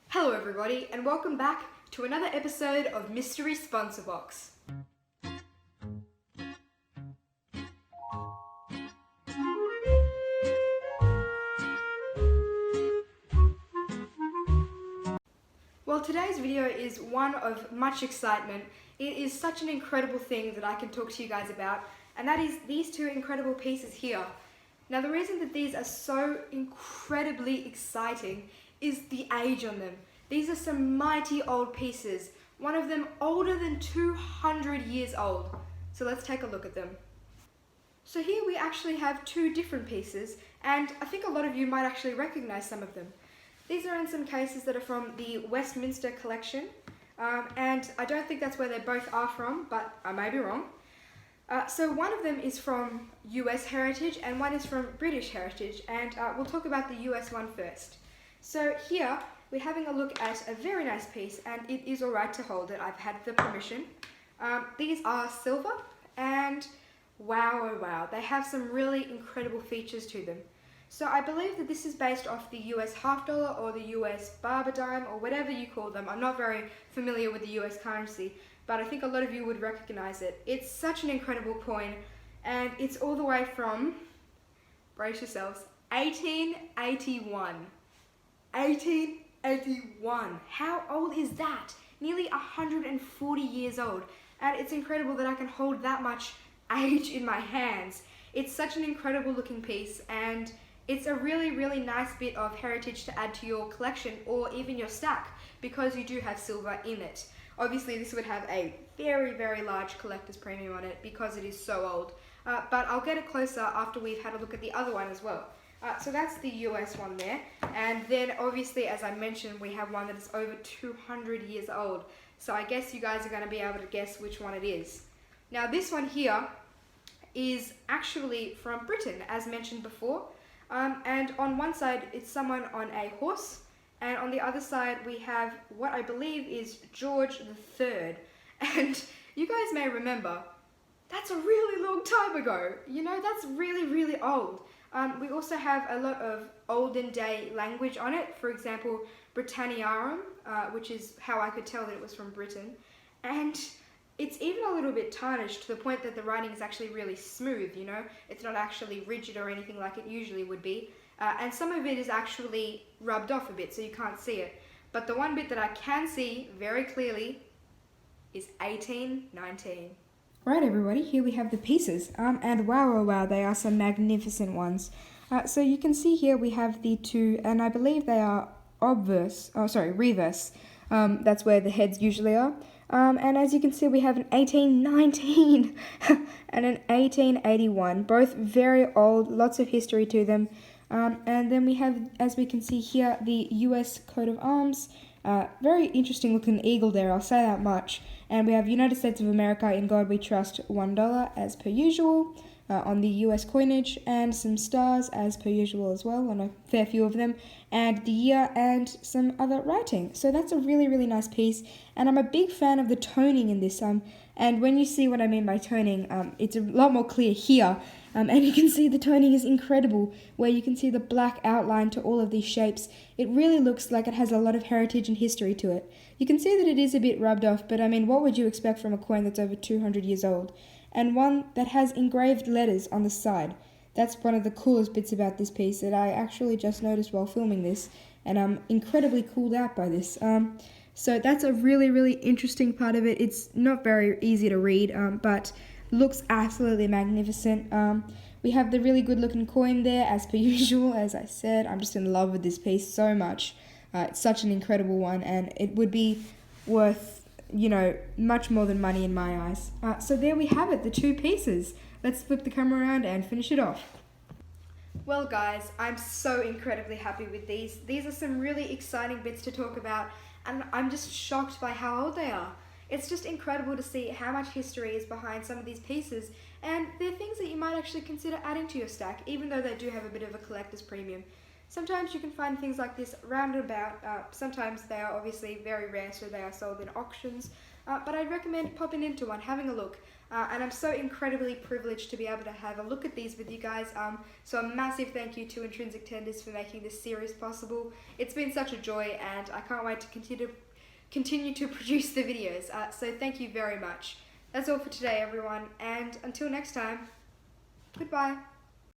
Hello everybody and welcome back to another episode of Mystery Sponsor Box. Well, today's video is one of much excitement. It is such an incredible thing that I can talk to you guys about, and that is these two incredible pieces here. Now, the reason that these are so incredibly exciting is the age on them. These are some mighty old pieces, one of them older than 200 years old. So let's take a look at them. So here we actually have two different pieces, and I think a lot of you might actually recognize some of them. These are in some cases that are from the Westminster collection, and I don't think that's where they both are from, but I may be wrong. So one of them is from US heritage and one is from British heritage, and we'll talk about the US one first. So here we're having a look at a very nice piece, and it is alright to hold it. I've had the permission. These are silver, and wow, oh wow, they have some really incredible features to them. So I believe that this is based off the US half dollar or the US barber dime or whatever you call them. I'm not very familiar with the US currency, but I think a lot of you would recognize it. It's such an incredible coin, and it's all the way from, brace yourselves, 1881. 1881. How old is that? Nearly 140 years old. And it's incredible that I can hold that much age in my hands. It's such an incredible looking piece, and it's a really, really nice bit of heritage to add to your collection or even your stack, because you do have silver in it. Obviously this would have a very, very large collector's premium on it because it is so old. But I'll get it closer after we've had a look at the other one as well. So that's the US one there, and then obviously, as I mentioned, we have one that is over 200 years old. So I guess you guys are going to be able to guess which one it is. Now this one here is actually from Britain, as mentioned before. And on one side it's someone on a horse, and on the other side we have what I believe is George III. And you guys may remember, that's a really long time ago. You know, that's really, really old. We also have a lot of olden day language on it. For example, Britanniarum, which is how I could tell that it was from Britain. And it's even a little bit tarnished to the point that the writing is actually really smooth, you know. It's not actually rigid or anything like it usually would be. And some of it is actually rubbed off a bit, so you can't see it. But the one bit that I can see very clearly is 1819. Right everybody, here we have the pieces, and wow, oh wow, they are some magnificent ones. So you can see here we have the two, and I believe they are reverse. That's where the heads usually are. And as you can see, we have an 1819 and an 1881, both very old, lots of history to them. And then we have, as we can see here, the US coat of arms. Very interesting looking eagle there, I'll say that much. And we have United States of America, in God we trust, $1 as per usual on the US coinage, and some stars as per usual as well, on a fair few of them, and the year and some other writing. So that's a really, really nice piece, and I'm a big fan of the toning in this. And when you see what I mean by toning, it's a lot more clear here. And you can see the toning is incredible, where you can see the black outline to all of these shapes. It really looks like it has a lot of heritage and history to it. You can see that it is a bit rubbed off, but I mean, what would you expect from a coin that's over 200 years old? And one that has engraved letters on the side. That's one of the coolest bits about this piece that I actually just noticed while filming this, and I'm incredibly cooled out by this. So that's a really, really interesting part of it. It's not very easy to read, but looks absolutely magnificent. We have the really good looking coin there, as per usual. As I said, I'm just in love with this piece so much. It's such an incredible one, and it would be worth, you know, much more than money in my eyes. So there we have it, the two pieces. Let's flip the camera around and finish it off. Well guys, I'm so incredibly happy with these. These are some really exciting bits to talk about, and I'm just shocked by how old they are. It's just incredible to see how much history is behind some of these pieces, and they're things that you might actually consider adding to your stack, even though they do have a bit of a collector's premium. Sometimes you can find things like this round and about. Sometimes they are obviously very rare, so they are sold in auctions. but I'd recommend popping into one, having a look. And I'm so incredibly privileged to be able to have a look at these with you guys. So a massive thank you to Intrinsic Tenders for making this series possible. It's been such a joy, and I can't wait to continue to produce the videos. So thank you very much. That's all for today, everyone, and until next time, goodbye.